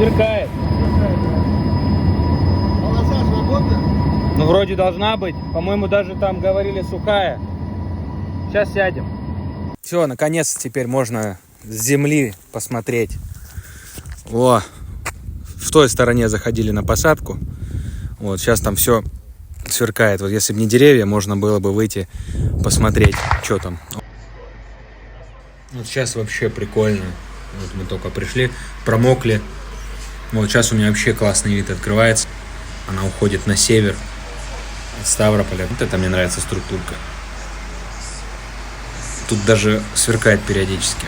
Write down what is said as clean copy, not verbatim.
Сверкает. Полоса свободна? Ну, вроде должна быть. По-моему, даже там говорили сухая. Сейчас сядем. Все, наконец теперь можно с земли посмотреть. О, в той стороне заходили на посадку. Вот, сейчас там все сверкает. Вот если бы не деревья, можно было бы выйти посмотреть, что там. Вот сейчас вообще прикольно. Вот мы только пришли, промокли. Вот сейчас у меня вообще классный вид открывается. Она уходит на север от Ставрополя. Вот это мне нравится структурка. Тут даже сверкает периодически.